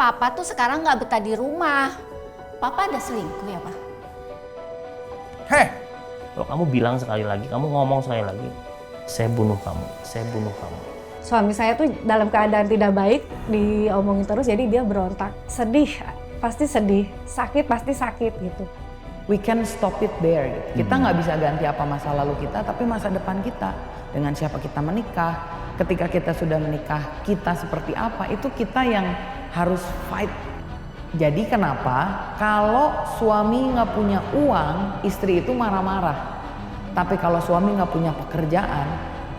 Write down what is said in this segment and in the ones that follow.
Papa tuh sekarang nggak betah di rumah. Papa ada selingkuh ya, Pak? Heh, Kalau kamu bilang sekali lagi, kamu ngomong sekali lagi, saya bunuh kamu, saya bunuh kamu. Suami saya tuh dalam keadaan tidak baik, diomongin terus, jadi dia berontak. Sedih, pasti sedih. Sakit, pasti sakit gitu. We can stop it there. Gitu. Kita nggak bisa ganti apa masa lalu kita, tapi masa depan kita. Dengan siapa kita menikah, ketika kita sudah menikah, kita seperti apa, itu kita yang harus fight. Jadi kenapa kalau suami nggak punya uang, istri itu marah-marah. Tapi kalau suami nggak punya pekerjaan,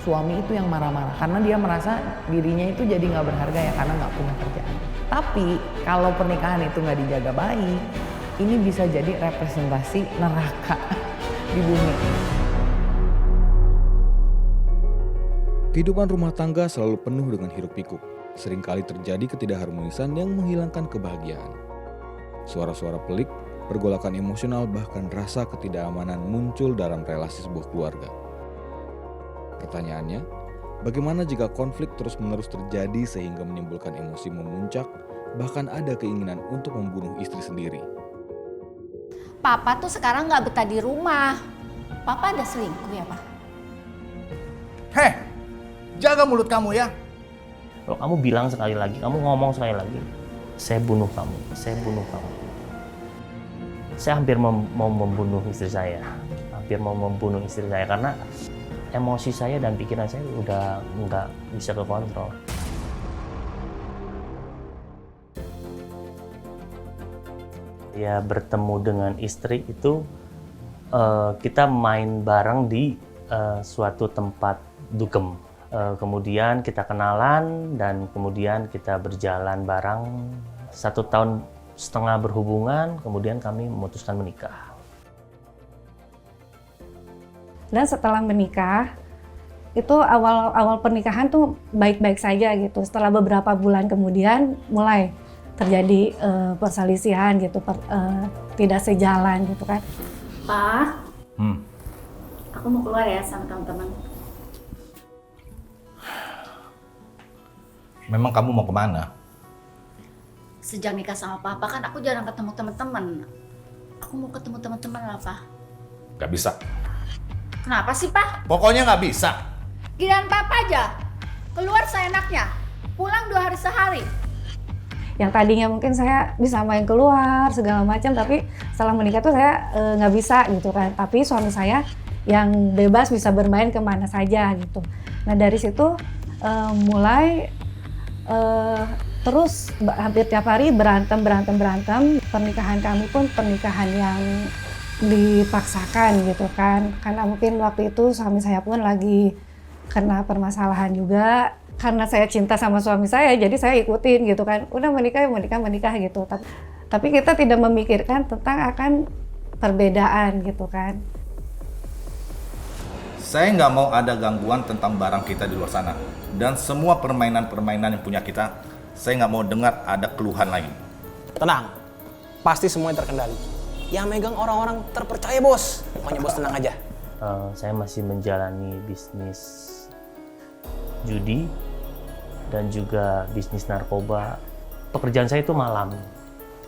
suami itu yang marah-marah. Karena dia merasa dirinya itu jadi nggak berharga ya karena nggak punya kerjaan. Tapi kalau pernikahan itu nggak dijaga baik, ini bisa jadi representasi neraka di bumi. Kehidupan rumah tangga selalu penuh dengan hiruk-pikuk. Seringkali terjadi ketidakharmonisan yang menghilangkan kebahagiaan. Suara-suara pelik, pergolakan emosional, bahkan rasa ketidakamanan muncul dalam relasi sebuah keluarga. Pertanyaannya, bagaimana jika konflik terus-menerus terjadi sehingga menimbulkan emosi memuncak, bahkan ada keinginan untuk membunuh istri sendiri? Papa tuh sekarang nggak betah di rumah. Papa ada selingkuh ya, Pak? heh, jaga mulut kamu ya. Kalau kamu bilang sekali lagi, kamu ngomong sekali lagi, saya bunuh kamu, saya bunuh kamu. Saya hampir mau membunuh istri saya, hampir mau membunuh istri saya karena emosi saya dan pikiran saya udah nggak bisa kekontrol. Ya bertemu dengan istri itu kita main bareng di suatu tempat dugem. Kemudian kita kenalan dan kemudian kita berjalan bareng 1,5 tahun berhubungan, kemudian kami memutuskan menikah. Dan setelah menikah, itu awal pernikahan tuh baik-baik saja gitu. Setelah beberapa bulan kemudian mulai terjadi perselisihan gitu, tidak sejalan gitu kan. Pak, aku mau keluar ya sama teman-teman. Memang kamu mau kemana? Sejak nikah sama Papa kan aku jarang ketemu teman-teman. Aku mau ketemu teman-teman lah, Pak. Gak bisa. Kenapa sih, Pak? Pokoknya gak bisa. Giliran Papa aja. Keluar seenaknya. Pulang 2 hari sehari. Yang tadinya mungkin saya bisa main keluar segala macam, tapi setelah menikah tuh saya nggak bisa gitu kan. Tapi suami saya yang bebas bisa bermain kemana saja gitu. Nah dari situ mulai terus hampir tiap hari berantem. Pernikahan kami pun pernikahan yang dipaksakan gitu kan. Karena mungkin waktu itu suami saya pun lagi kena permasalahan juga. Karena saya cinta sama suami saya, jadi saya ikutin gitu kan. Udah menikah gitu. Tapi kita tidak memikirkan tentang akan perbedaan gitu kan. Saya nggak mau ada gangguan tentang barang kita di luar sana. Dan semua permainan-permainan yang punya kita, saya nggak mau dengar ada keluhan lain. Tenang, pasti semuanya terkendali. Yang megang orang-orang terpercaya, bos. Pokoknya bos tenang aja. Saya masih menjalani bisnis judi dan juga bisnis narkoba. Pekerjaan saya itu malam.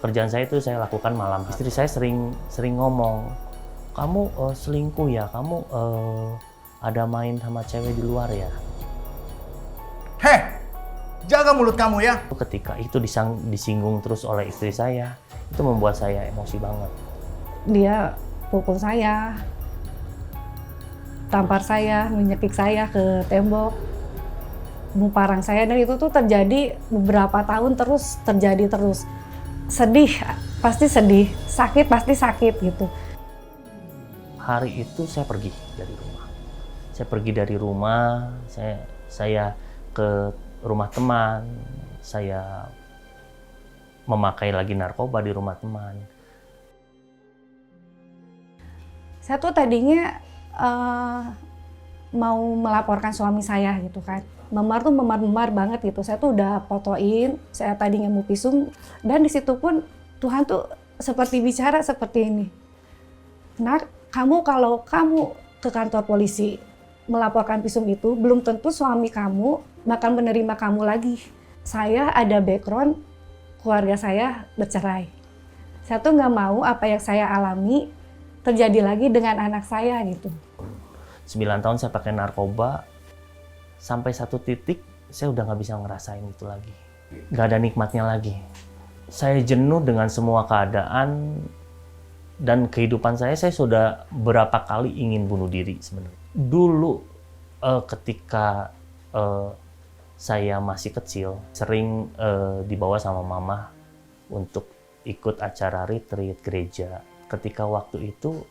Pekerjaan saya itu saya lakukan malam. Istri saya sering ngomong, kamu selingkuh ya, kamu ada main sama cewek di luar ya. Heh, jaga mulut kamu ya. Ketika itu disinggung terus oleh istri saya, itu membuat saya emosi banget. Dia pukul saya, tampar saya, menyekik saya ke tembok, memparang saya, dan itu tuh terjadi beberapa tahun terus terjadi terus. Sedih, pasti sedih, sakit pasti sakit gitu. Hari itu saya pergi dari rumah. Saya pergi dari rumah, saya ke rumah teman, saya memakai lagi narkoba di rumah teman. Saya tuh tadinya mau melaporkan suami saya gitu kan. Memar banget gitu. Saya tuh udah fotoin, saya tadinya mau visum, dan di situ pun Tuhan tuh seperti bicara seperti ini. Nak, kalau kamu ke kantor polisi melaporkan visum itu, belum tentu suami kamu bakal menerima kamu lagi. Saya ada background keluarga saya bercerai. Saya tuh nggak mau apa yang saya alami terjadi lagi dengan anak saya gitu. 9 tahun saya pakai narkoba, sampai satu titik saya udah nggak bisa ngerasain itu lagi. Nggak ada nikmatnya lagi. Saya jenuh dengan semua keadaan dan kehidupan saya sudah berapa kali ingin bunuh diri sebenarnya. Dulu ketika saya masih kecil, sering dibawa sama mama untuk ikut acara retreat gereja. Ketika waktu itu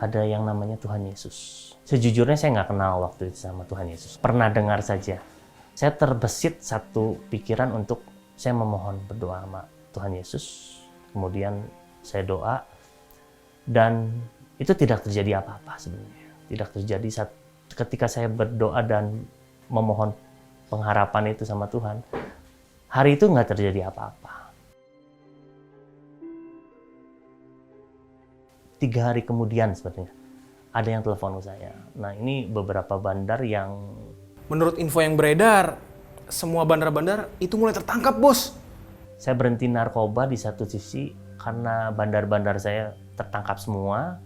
ada yang namanya Tuhan Yesus. Sejujurnya saya nggak kenal waktu itu sama Tuhan Yesus. Pernah dengar saja. Saya terbesit satu pikiran untuk saya memohon berdoa sama Tuhan Yesus. Kemudian saya doa dan itu tidak terjadi apa-apa sebenarnya. Tidak terjadi ketika saya berdoa dan memohon pengharapan itu sama Tuhan. Hari itu nggak terjadi apa-apa. 3 hari kemudian sebenarnya ada yang telepon ke saya. Nah ini beberapa bandar yang Menurut info yang beredar, semua bandar-bandar itu mulai tertangkap, Bos. saya berhenti narkoba di satu sisi karena bandar-bandar saya tertangkap semua,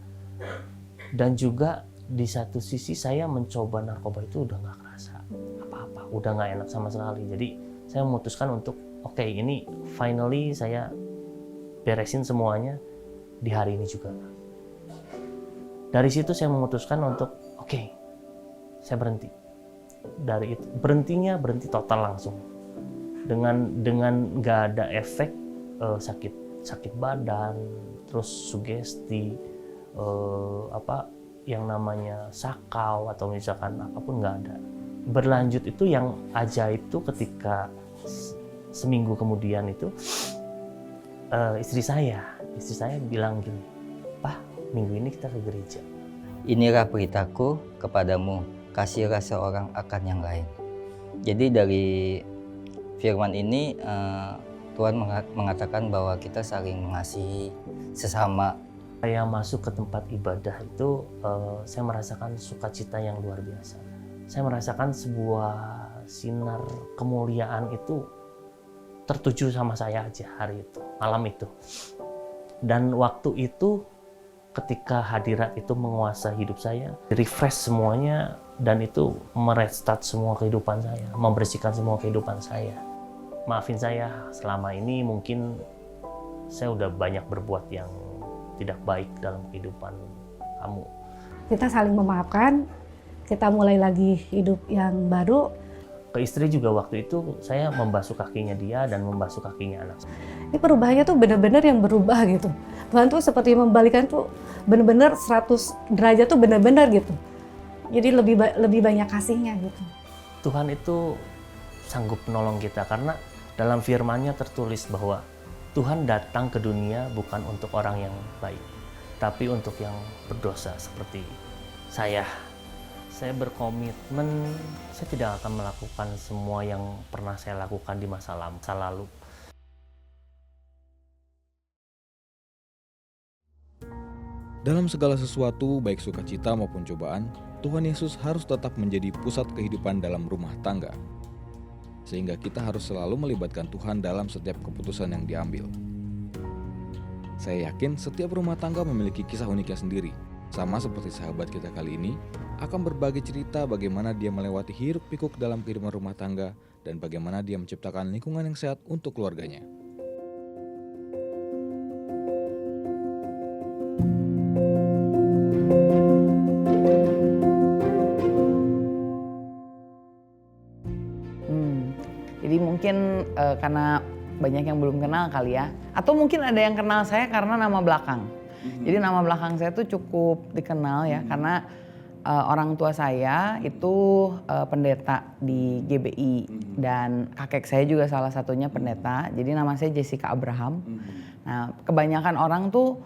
dan juga di satu sisi saya mencoba narkoba itu udah nggak kerasa apa-apa, udah nggak enak sama sekali. Jadi saya memutuskan untuk oke, ini finally saya beresin semuanya di hari ini juga. Dari situ saya memutuskan untuk oke, saya berhenti. Dari itu berhenti total langsung. Dengan nggak ada efek sakit badan, terus sugesti, yang namanya sakau atau misalkan apapun nggak ada. Berlanjut itu yang ajaib itu ketika seminggu kemudian itu istri saya bilang gini, "Pak, minggu ini kita ke gereja." Inilah beritaku kepadamu, kasihlah seorang akan yang lain. Jadi dari firman ini Tuhan mengatakan bahwa kita saling mengasihi sesama. Saya masuk ke tempat ibadah itu saya merasakan sukacita yang luar biasa. Saya merasakan sebuah sinar kemuliaan itu tertuju sama saya aja hari itu, malam itu. Dan waktu itu ketika hadirat itu menguasai hidup saya, refresh semuanya, dan itu merestart semua kehidupan saya, membersihkan semua kehidupan saya. Maafin saya, selama ini mungkin saya udah banyak berbuat yang tidak baik dalam kehidupan kamu. Kita saling memaafkan, kita mulai lagi hidup yang baru. Ke istri juga waktu itu saya membasuh kakinya dia dan membasuh kakinya anak. Ini perubahannya tuh benar-benar yang berubah gitu. Tuhan tuh seperti membalikan tuh benar-benar 100 derajat tuh benar-benar gitu. Jadi lebih banyak kasihnya gitu. Tuhan itu sanggup menolong kita karena dalam firman-Nya tertulis bahwa Tuhan datang ke dunia bukan untuk orang yang baik, tapi untuk yang berdosa seperti saya. Saya berkomitmen, saya tidak akan melakukan semua yang pernah saya lakukan di masa lalu. Dalam segala sesuatu, baik sukacita maupun cobaan, Tuhan Yesus harus tetap menjadi pusat kehidupan dalam rumah tangga. Sehingga kita harus selalu melibatkan Tuhan dalam setiap keputusan yang diambil. Saya yakin setiap rumah tangga memiliki kisah uniknya sendiri. Sama seperti sahabat kita kali ini, akan berbagi cerita bagaimana dia melewati hiruk pikuk dalam kehidupan rumah tangga dan bagaimana dia menciptakan lingkungan yang sehat untuk keluarganya. Jadi mungkin karena banyak yang belum kenal kali ya. Atau mungkin ada yang kenal saya karena nama belakang. Jadi nama belakang saya tuh cukup dikenal ya, karena orang tua saya itu pendeta di GBI dan kakek saya juga salah satunya pendeta. Jadi nama saya Jessica Abraham. Nah, kebanyakan orang tuh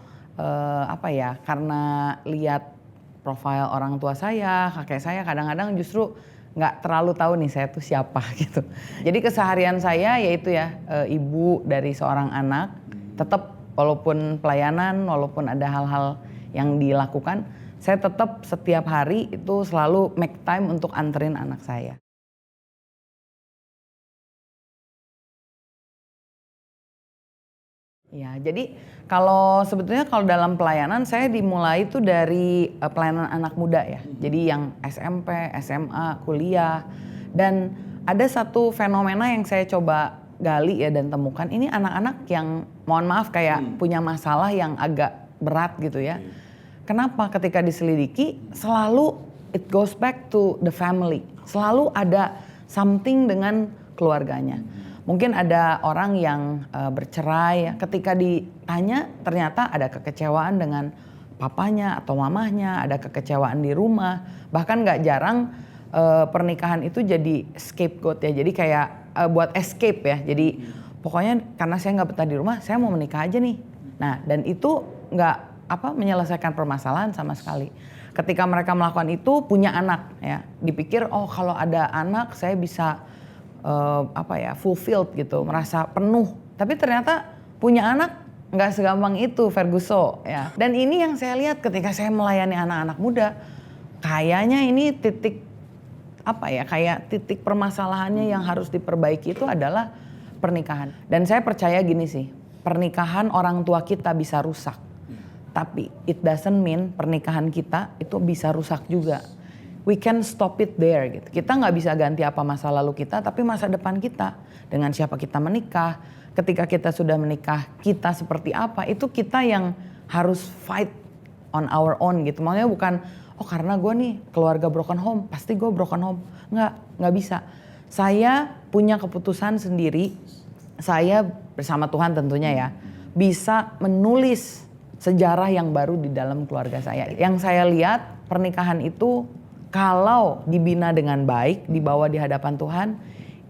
karena lihat profil orang tua saya, kakek saya, kadang-kadang justru nggak terlalu tahu nih saya tuh siapa gitu. Jadi keseharian saya yaitu ibu dari seorang anak, tetap walaupun pelayanan, walaupun ada hal-hal yang dilakukan, saya tetap setiap hari itu selalu make time untuk anterin anak saya. Ya, jadi sebetulnya kalau dalam pelayanan saya dimulai itu dari pelayanan anak muda ya. Jadi yang SMP, SMA, kuliah. Dan ada satu fenomena yang saya coba gali ya dan temukan. Ini anak-anak yang mohon maaf kayak punya masalah yang agak berat gitu ya. Kenapa ketika diselidiki selalu it goes back to the family. Selalu ada something dengan keluarganya. Mungkin ada orang yang bercerai ya, ketika ditanya ternyata ada kekecewaan dengan papanya atau mamahnya, ada kekecewaan di rumah. Bahkan gak jarang pernikahan itu jadi scapegoat ya, jadi kayak buat escape ya. Jadi pokoknya karena saya gak betah di rumah, saya mau menikah aja nih. Nah, dan itu gak menyelesaikan permasalahan sama sekali. Ketika mereka melakukan itu punya anak ya, dipikir oh kalau ada anak saya bisa fulfilled gitu, merasa penuh. Tapi ternyata punya anak nggak segampang itu, Ferguson ya. Dan ini yang saya lihat ketika saya melayani anak-anak muda, kayaknya ini titik permasalahannya yang harus diperbaiki itu adalah pernikahan. Dan saya percaya gini sih, pernikahan orang tua kita bisa rusak, tapi it doesn't mean pernikahan kita itu bisa rusak juga. We can stop it there gitu. Kita nggak bisa ganti apa masa lalu kita, tapi masa depan kita. Dengan siapa kita menikah, ketika kita sudah menikah, kita seperti apa, itu kita yang harus fight on our own gitu. Makanya bukan, oh karena gue nih keluarga broken home, pasti gue broken home. Nggak bisa. Saya punya keputusan sendiri, saya bersama Tuhan tentunya ya, bisa menulis sejarah yang baru di dalam keluarga saya. Yang saya lihat pernikahan itu kalau dibina dengan baik, dibawa di hadapan Tuhan,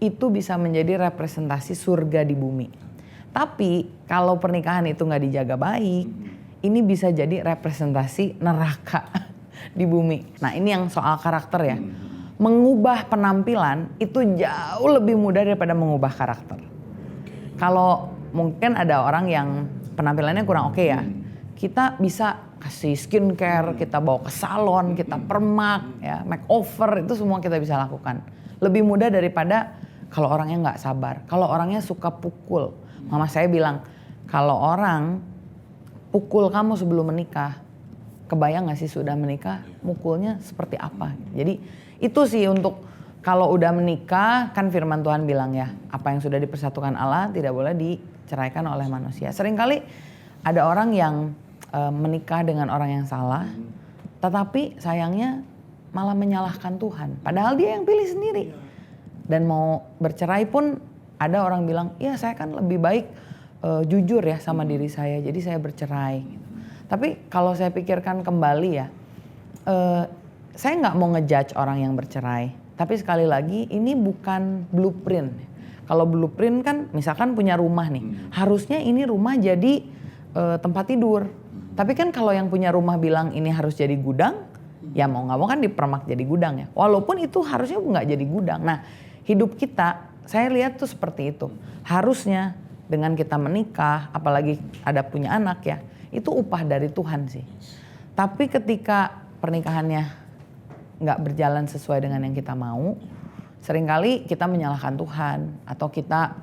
itu bisa menjadi representasi surga di bumi. Tapi kalau pernikahan itu nggak dijaga baik, ini bisa jadi representasi neraka di bumi. Nah ini yang soal karakter ya. Mengubah penampilan itu jauh lebih mudah daripada mengubah karakter. Kalau mungkin ada orang yang penampilannya kurang oke ya, kita bisa kasih skincare, kita bawa ke salon, kita permak, ya, makeover, itu semua kita bisa lakukan. Lebih mudah daripada kalau orangnya nggak sabar, kalau orangnya suka pukul. Mama saya bilang, kalau orang pukul kamu sebelum menikah, kebayang nggak sih sudah menikah, mukulnya seperti apa? Jadi itu sih untuk kalau udah menikah, kan firman Tuhan bilang ya, apa yang sudah dipersatukan Allah tidak boleh diceraikan oleh manusia. Seringkali ada orang yang menikah dengan orang yang salah, tetapi sayangnya malah menyalahkan Tuhan. Padahal dia yang pilih sendiri. Dan mau bercerai pun ada orang bilang, ya saya kan lebih baik jujur ya sama diri saya, jadi saya bercerai. Tapi kalau saya pikirkan kembali ya, saya nggak mau ngejudge orang yang bercerai. Tapi sekali lagi ini bukan blueprint. Kalau blueprint kan misalkan punya rumah nih, harusnya ini rumah jadi tempat tidur. Tapi kan kalau yang punya rumah bilang ini harus jadi gudang, ya mau nggak mau kan dipermak jadi gudang ya. Walaupun itu harusnya nggak jadi gudang. Nah hidup kita, saya lihat tuh seperti itu. Harusnya dengan kita menikah, apalagi ada punya anak ya, itu upah dari Tuhan sih. Tapi ketika pernikahannya nggak berjalan sesuai dengan yang kita mau, seringkali kita menyalahkan Tuhan atau kita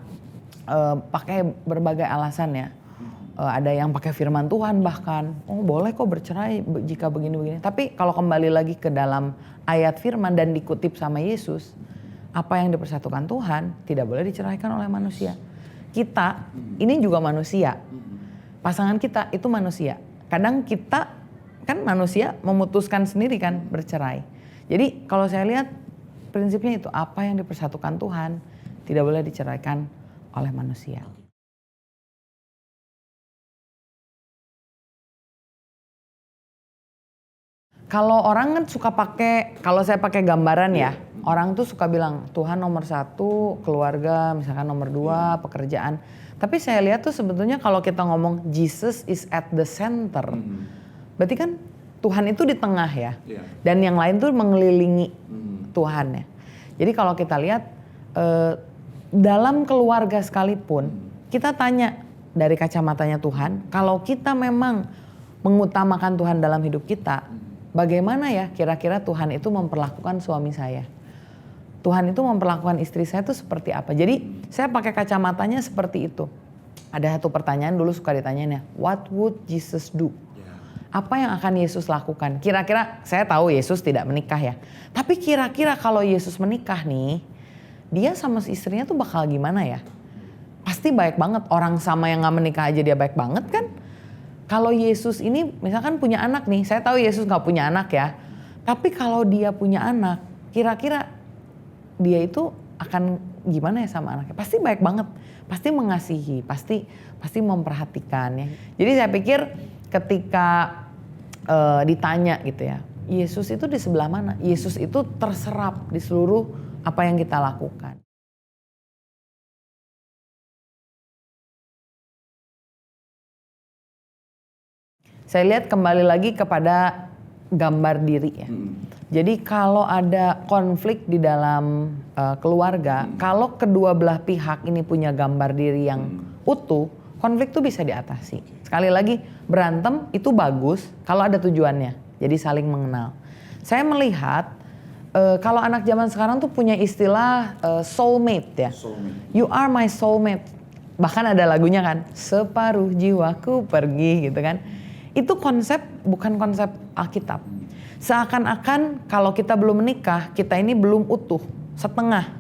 pakai berbagai alasan ya. Ada yang pakai firman Tuhan bahkan, oh boleh kok bercerai jika begini-begini. Tapi kalau kembali lagi ke dalam ayat firman dan dikutip sama Yesus, apa yang dipersatukan Tuhan tidak boleh diceraikan oleh manusia. Kita ini juga manusia, pasangan kita itu manusia. Kadang kita kan manusia memutuskan sendiri kan bercerai. Jadi kalau saya lihat prinsipnya itu, apa yang dipersatukan Tuhan tidak boleh diceraikan oleh manusia. Kalau orang kan suka pakai, kalau saya pakai gambaran ya, orang tuh suka bilang Tuhan nomor 1, keluarga, misalkan nomor 2, pekerjaan. Tapi saya lihat tuh sebetulnya kalau kita ngomong Jesus is at the center, berarti kan Tuhan itu di tengah ya, dan yang lain tuh mengelilingi Tuhan ya. Jadi kalau kita lihat dalam keluarga sekalipun, kita tanya dari kacamatanya Tuhan, kalau kita memang mengutamakan Tuhan dalam hidup kita, bagaimana ya kira-kira Tuhan itu memperlakukan suami saya? Tuhan itu memperlakukan istri saya itu seperti apa? Jadi saya pakai kacamatanya seperti itu. Ada satu pertanyaan dulu suka ditanyain ya, what would Jesus do? Apa yang akan Yesus lakukan? Kira-kira saya tahu Yesus tidak menikah ya. Tapi kira-kira kalau Yesus menikah nih, dia sama istrinya tuh bakal gimana ya? Pasti baik banget. Orang sama yang gak menikah aja dia baik banget kan? Kalau Yesus ini misalkan punya anak nih, saya tahu Yesus gak punya anak ya. Tapi kalau dia punya anak, kira-kira dia itu akan gimana ya sama anaknya? Pasti baik banget, pasti mengasihi, pasti memperhatikan ya. Jadi saya pikir ketika ditanya gitu ya, Yesus itu di sebelah mana? Yesus itu terserap di seluruh apa yang kita lakukan. Saya lihat kembali lagi kepada gambar diri ya. Jadi kalau ada konflik di dalam keluarga, kalau kedua belah pihak ini punya gambar diri yang utuh, konflik itu bisa diatasi. Sekali lagi, berantem itu bagus kalau ada tujuannya. Jadi saling mengenal. Saya melihat kalau anak zaman sekarang tuh punya istilah soulmate ya. You are my soulmate. Bahkan ada lagunya kan, separuh jiwaku pergi gitu kan. Itu konsep, bukan konsep Alkitab. Seakan-akan kalau kita belum menikah, kita ini belum utuh, setengah.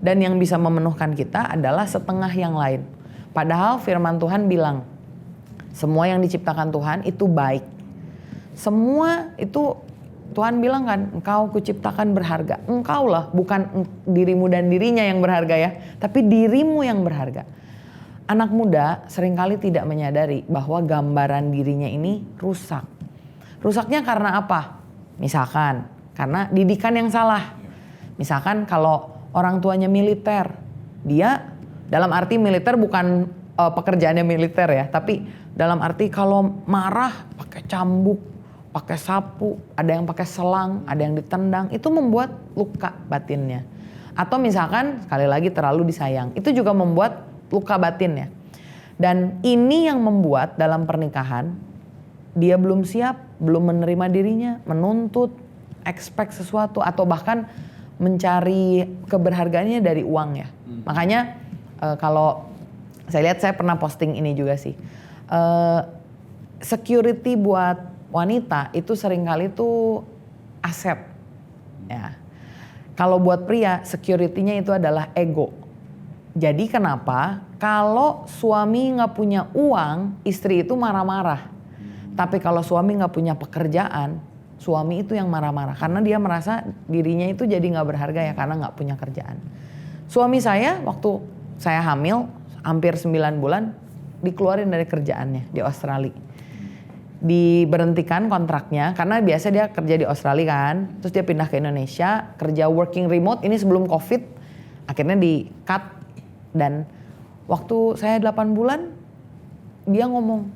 Dan yang bisa memenuhkan kita adalah setengah yang lain. Padahal firman Tuhan bilang, semua yang diciptakan Tuhan itu baik. Semua itu Tuhan bilang kan, engkau kuciptakan berharga. Engkau lah, bukan dirimu dan dirinya yang berharga ya, tapi dirimu yang berharga. Anak muda seringkali tidak menyadari bahwa gambaran dirinya ini rusak. Rusaknya karena apa? Misalkan karena didikan yang salah. Misalkan kalau orang tuanya militer, dia dalam arti militer bukan pekerjaannya militer ya, tapi dalam arti kalau marah pakai cambuk, pakai sapu, ada yang pakai selang, ada yang ditendang, itu membuat luka batinnya. Atau misalkan sekali lagi terlalu disayang, itu juga membuat luka batinnya. Dan ini yang membuat dalam pernikahan dia belum siap, belum menerima dirinya, menuntut, expect sesuatu, atau bahkan mencari keberhargaannya dari uang ya. Makanya kalau saya lihat, saya pernah posting ini juga sih. Security buat wanita itu seringkali tuh aset. Ya. Kalau buat pria, security-nya itu adalah ego. Jadi kenapa kalau suami nggak punya uang, istri itu marah-marah. Tapi kalau suami nggak punya pekerjaan, suami itu yang marah-marah. Karena dia merasa dirinya itu jadi nggak berharga ya karena nggak punya kerjaan. Suami saya waktu saya hamil, hampir 9 bulan, dikeluarin dari kerjaannya di Australia. Diberhentikan kontraknya karena biasa dia kerja di Australia kan. Terus dia pindah ke Indonesia, kerja working remote, ini sebelum COVID. Akhirnya di-cut. Dan waktu saya 8 bulan, dia ngomong,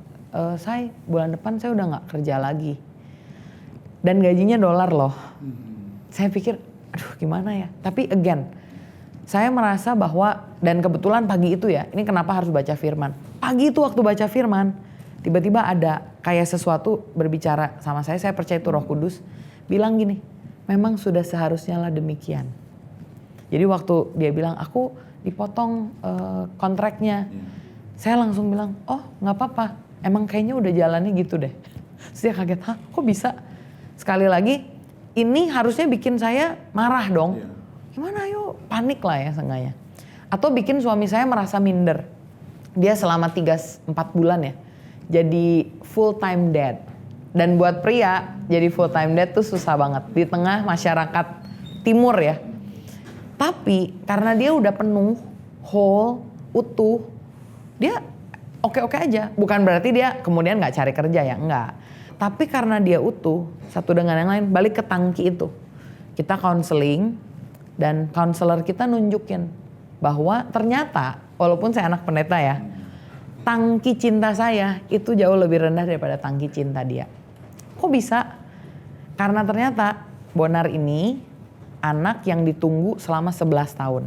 saya bulan depan saya udah gak kerja lagi. Dan gajinya $, loh. Saya pikir, aduh gimana ya. Tapi again, saya merasa bahwa, dan kebetulan pagi itu ya, ini kenapa harus baca firman. Pagi itu waktu baca firman, tiba-tiba ada kayak sesuatu berbicara sama saya percaya itu Roh Kudus, bilang gini, memang sudah seharusnya lah demikian. Jadi waktu dia bilang, aku dipotong kontraknya. Saya langsung bilang, oh gak apa-apa, emang kayaknya udah jalannya gitu deh. Terus dia kaget, hah kok bisa? Sekali lagi, ini harusnya bikin saya marah dong. Gimana yuk, panik lah ya seenggaknya. Atau bikin suami saya merasa minder. Dia selama 3-4 bulan ya, jadi full time dad. Dan buat pria, jadi full time dad tuh susah banget. Di tengah masyarakat timur ya. Tapi karena dia udah penuh, whole, utuh, dia oke-oke aja. Bukan berarti dia kemudian gak cari kerja ya, enggak. Tapi karena dia utuh, satu dengan yang lain, balik ke tangki itu. Kita counseling dan counselor kita nunjukin bahwa ternyata, walaupun saya anak pendeta ya, tangki cinta saya itu jauh lebih rendah daripada tangki cinta dia. Kok bisa? Karena ternyata Bonar ini anak yang ditunggu selama 11 tahun.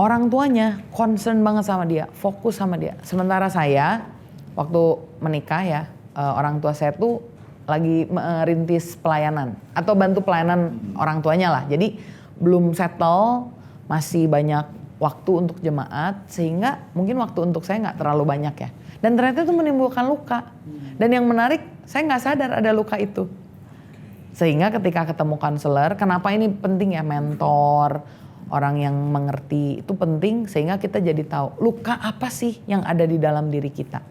Orang tuanya concern banget sama dia, fokus sama dia. Sementara saya waktu menikah ya, orang tua saya tuh lagi merintis pelayanan atau bantu pelayanan orang tuanya lah. Jadi belum settle, masih banyak waktu untuk jemaat, sehingga mungkin waktu untuk saya nggak terlalu banyak ya. Dan ternyata itu menimbulkan luka. Dan yang menarik, saya nggak sadar ada luka itu. Sehingga ketika ketemu konselor, kenapa ini penting ya, mentor, orang yang mengerti itu penting, sehingga kita jadi tahu luka apa sih yang ada di dalam diri kita.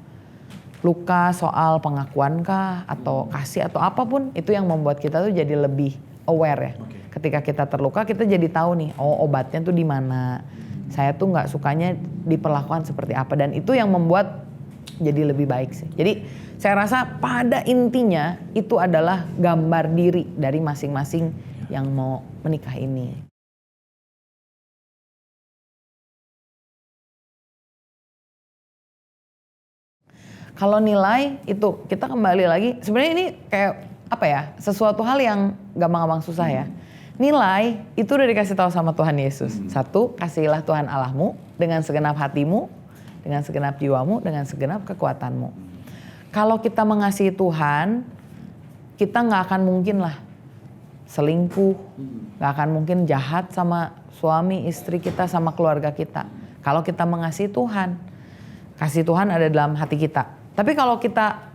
Luka soal pengakuan kah, atau kasih, atau apapun, itu yang membuat kita tuh jadi lebih aware ya. Ketika kita terluka, kita jadi tahu nih, oh obatnya tuh di mana. Saya tuh nggak sukanya diperlakukan seperti apa, dan itu yang membuat jadi lebih baik sih. Jadi saya rasa pada intinya itu adalah gambar diri dari masing-masing yang mau menikah ini. Kalau nilai itu kita kembali lagi, sebenarnya ini kayak apa ya, sesuatu hal yang gampang-gampang susah ya. Nilai itu udah dikasih tahu sama Tuhan Yesus. Satu, kasihilah Tuhan Allahmu dengan segenap hatimu, dengan segenap jiwamu, dengan segenap kekuatanmu. Kalau kita mengasihi Tuhan, kita nggak akan mungkin lah selingkuh, nggak akan mungkin jahat sama suami, istri kita, sama keluarga kita. Kalau kita mengasihi Tuhan, kasih Tuhan ada dalam hati kita. Tapi kalau kita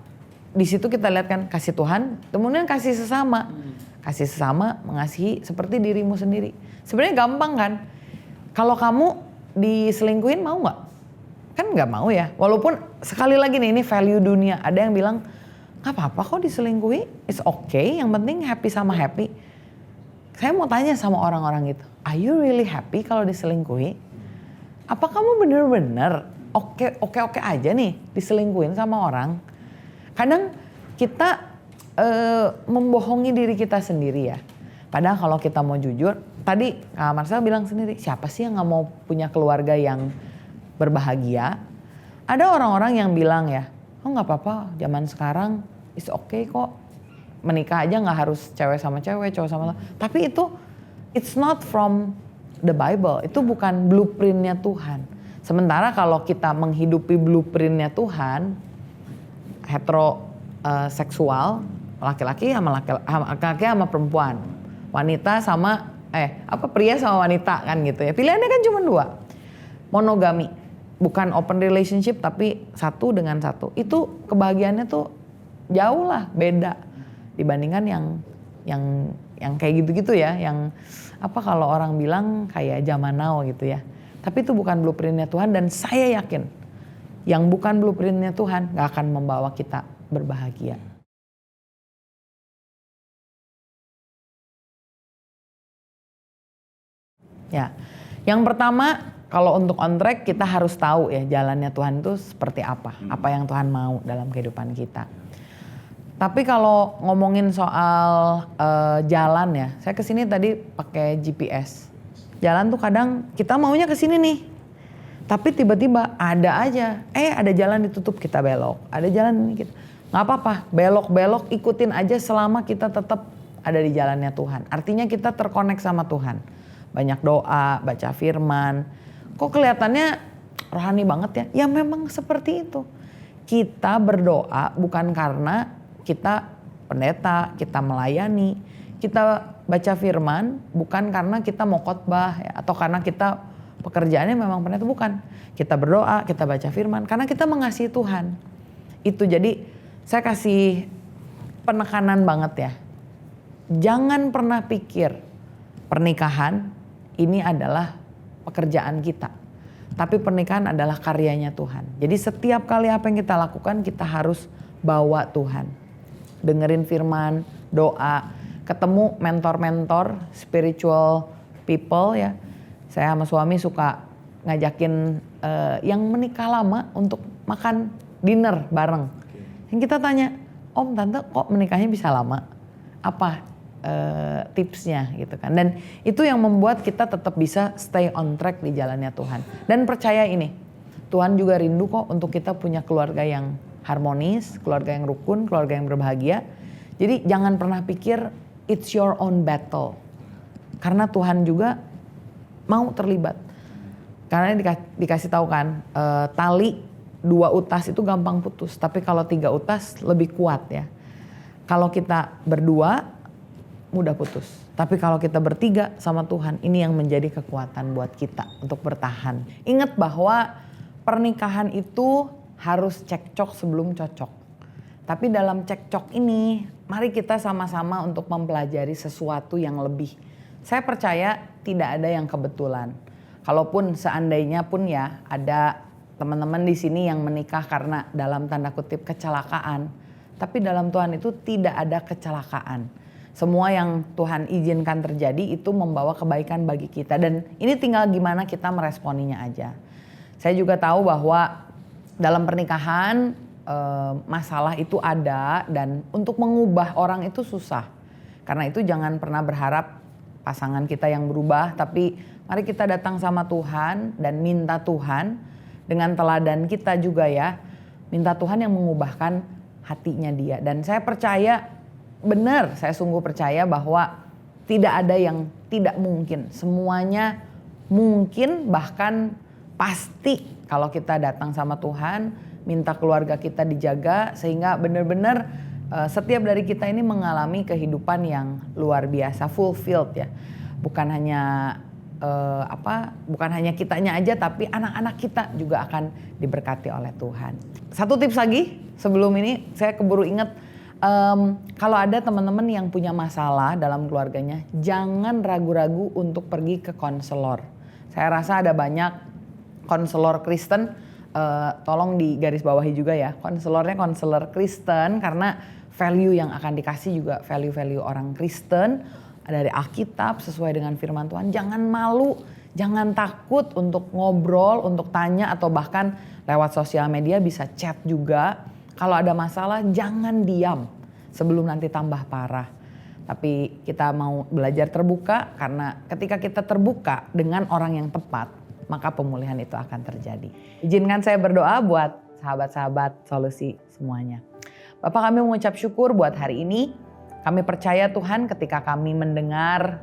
di situ kita lihat kan kasih Tuhan, kemudian kasih sesama. Kasih sesama, mengasihi seperti dirimu sendiri. Sebenarnya gampang kan? Kalau kamu diselingkuhin mau nggak? Kan nggak mau ya. Walaupun sekali lagi nih, ini value dunia. Ada yang bilang nggak apa-apa kok diselingkuhi, it's okay. Yang penting happy sama happy. Saya mau tanya sama orang-orang itu, are you really happy kalau diselingkuhi? Apa kamu bener-bener oke aja nih diselingkuhin sama orang? Kadang kita membohongi diri kita sendiri ya. Padahal kalau kita mau jujur, tadi Kak Marcel bilang sendiri, siapa sih yang gak mau punya keluarga yang berbahagia? Ada orang-orang yang bilang ya, oh gak apa-apa zaman sekarang is okay kok. Menikah aja gak harus cewek sama cewek, cowok sama cowok. Tapi itu it's not from the Bible, itu bukan blueprintnya Tuhan. Sementara kalau kita menghidupi blueprintnya Tuhan, heteroseksual, laki-laki sama perempuan, wanita sama pria sama wanita kan gitu ya. Pilihannya kan cuma dua, monogami, bukan open relationship tapi satu dengan satu. Itu kebahagiaannya tuh jauh lah beda dibandingkan yang kayak gitu-gitu ya, yang apa kalau orang bilang kayak zaman now gitu ya. Tapi itu bukan blueprintnya Tuhan, dan saya yakin yang bukan blueprintnya Tuhan gak akan membawa kita berbahagia. Ya, yang pertama kalau untuk on track kita harus tahu ya jalannya Tuhan itu seperti apa yang Tuhan mau dalam kehidupan kita. Tapi kalau ngomongin soal jalan ya, saya kesini tadi pakai GPS. Jalan tuh kadang kita maunya kesini nih, tapi tiba-tiba ada aja, ada jalan ditutup kita belok, ada jalan ini kita. Nggak apa-apa, belok-belok ikutin aja selama kita tetap ada di jalannya Tuhan. Artinya kita terkonek sama Tuhan. Banyak doa, baca firman. Kok kelihatannya rohani banget ya? Ya memang seperti itu. Kita berdoa bukan karena kita pendeta, kita melayani. Kita baca firman bukan karena kita mau khotbah ya, atau karena kita pekerjaannya memang pendeta, bukan. Kita berdoa, kita baca firman karena kita mengasihi Tuhan. Itu jadi saya kasih penekanan banget ya. Jangan pernah pikir pernikahan ini adalah pekerjaan kita. Tapi pernikahan adalah karyanya Tuhan. Jadi setiap kali apa yang kita lakukan kita harus bawa Tuhan. Dengerin firman, doa, ketemu mentor-mentor, spiritual people ya. Saya sama suami suka ngajakin yang menikah lama untuk makan dinner bareng. Yang kita tanya, Om Tante kok menikahnya bisa lama? Apa tipsnya gitu kan. Dan itu yang membuat kita tetap bisa stay on track di jalannya Tuhan. Dan percaya ini, Tuhan juga rindu kok untuk kita punya keluarga yang harmonis, keluarga yang rukun, keluarga yang berbahagia. Jadi jangan pernah pikir it's your own battle. Karena Tuhan juga mau terlibat. Karena dikasih tahu kan, tali 2 utas itu gampang putus. Tapi kalau 3 utas lebih kuat ya. Kalau kita berdua, mudah putus. Tapi kalau kita bertiga sama Tuhan, ini yang menjadi kekuatan buat kita untuk bertahan. Ingat bahwa pernikahan itu harus cekcok sebelum cocok. Tapi dalam cekcok ini, mari kita sama-sama untuk mempelajari sesuatu yang lebih. Saya percaya tidak ada yang kebetulan. Kalaupun seandainya pun ya ada teman-teman di sini yang menikah karena dalam tanda kutip kecelakaan. Tapi dalam Tuhan itu tidak ada kecelakaan. Semua yang Tuhan izinkan terjadi itu membawa kebaikan bagi kita. Dan ini tinggal gimana kita meresponinya aja. Saya juga tahu bahwa dalam pernikahan masalah itu ada. Dan untuk mengubah orang itu susah. Karena itu jangan pernah berharap pasangan kita yang berubah. Tapi mari kita datang sama Tuhan dan minta Tuhan dengan teladan kita juga ya. Minta Tuhan yang mengubahkan hatinya dia. Dan saya percaya, benar saya sungguh percaya bahwa tidak ada yang tidak mungkin. Semuanya mungkin, bahkan pasti kalau kita datang sama Tuhan, minta keluarga kita dijaga sehingga benar-benar setiap dari kita ini mengalami kehidupan yang luar biasa, fulfilled ya. Bukan hanya bukan hanya kitanya aja, tapi anak-anak kita juga akan diberkati oleh Tuhan. Satu tips lagi sebelum ini, saya keburu ingat, kalau ada teman-teman yang punya masalah dalam keluarganya, jangan ragu-ragu untuk pergi ke konselor. Saya rasa ada banyak konselor Kristen, tolong digarisbawahi juga ya, konselornya konselor Kristen, karena value yang akan dikasih juga value-value orang Kristen dari Alkitab sesuai dengan firman Tuhan. Jangan malu, jangan takut untuk ngobrol, untuk tanya, atau bahkan lewat sosial media bisa chat juga. Kalau ada masalah jangan diam sebelum nanti tambah parah. Tapi kita mau belajar terbuka, karena ketika kita terbuka dengan orang yang tepat, maka pemulihan itu akan terjadi. Izinkan saya berdoa buat sahabat-sahabat Solusi semuanya. Bapak, kami mengucap syukur buat hari ini. Kami percaya Tuhan, ketika kami mendengar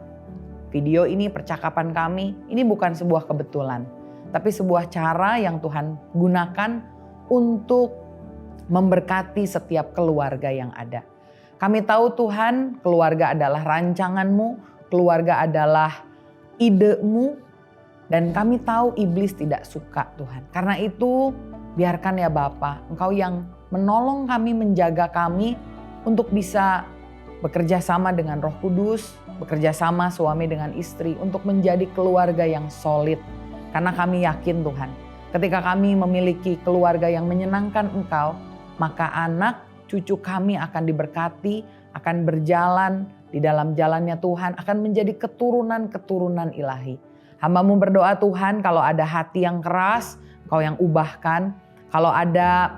video ini, percakapan kami, ini bukan sebuah kebetulan. Tapi sebuah cara yang Tuhan gunakan untuk memberkati setiap keluarga yang ada. Kami tahu Tuhan, keluarga adalah rancangan-Mu, keluarga adalah ide-Mu, dan kami tahu iblis tidak suka Tuhan. Karena itu biarkan ya Bapa, Engkau yang menolong kami, menjaga kami untuk bisa bekerja sama dengan Roh Kudus, bekerja sama suami dengan istri untuk menjadi keluarga yang solid. Karena kami yakin Tuhan, ketika kami memiliki keluarga yang menyenangkan Engkau, maka anak cucu kami akan diberkati, akan berjalan di dalam jalannya Tuhan, akan menjadi keturunan-keturunan ilahi. Hamba-Mu berdoa Tuhan, kalau ada hati yang keras, Engkau yang ubahkan. Kalau ada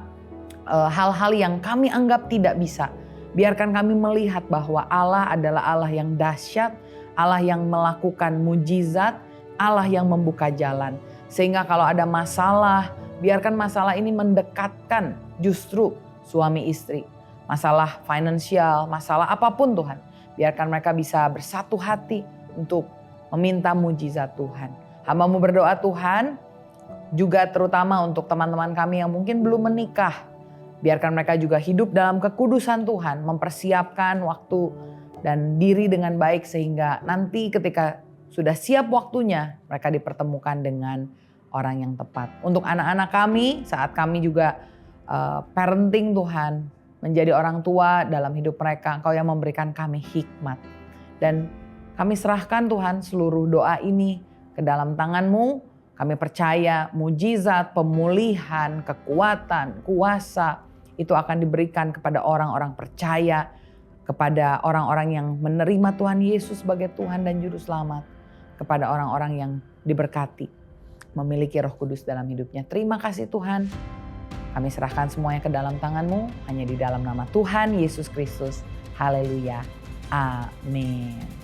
hal-hal yang kami anggap tidak bisa, biarkan kami melihat bahwa Allah adalah Allah yang dahsyat, Allah yang melakukan mujizat, Allah yang membuka jalan. Sehingga kalau ada masalah, biarkan masalah ini mendekatkan justru suami istri. Masalah finansial, masalah apapun Tuhan. Biarkan mereka bisa bersatu hati untuk meminta mujizat Tuhan. Hamba-Mu berdoa Tuhan, juga terutama untuk teman-teman kami yang mungkin belum menikah. Biarkan mereka juga hidup dalam kekudusan Tuhan, mempersiapkan waktu dan diri dengan baik sehingga nanti ketika sudah siap waktunya mereka dipertemukan dengan orang yang tepat. Untuk anak-anak kami, saat kami juga parenting Tuhan, menjadi orang tua dalam hidup mereka, Engkau yang memberikan kami hikmat. Dan kami serahkan Tuhan seluruh doa ini ke dalam tangan-Mu. Kami percaya mujizat, pemulihan, kekuatan, kuasa, itu akan diberikan kepada orang-orang percaya, kepada orang-orang yang menerima Tuhan Yesus sebagai Tuhan dan Juru Selamat, kepada orang-orang yang diberkati, memiliki Roh Kudus dalam hidupnya. Terima kasih Tuhan, kami serahkan semuanya ke dalam tangan-Mu, hanya di dalam nama Tuhan Yesus Kristus. Haleluya. Amin.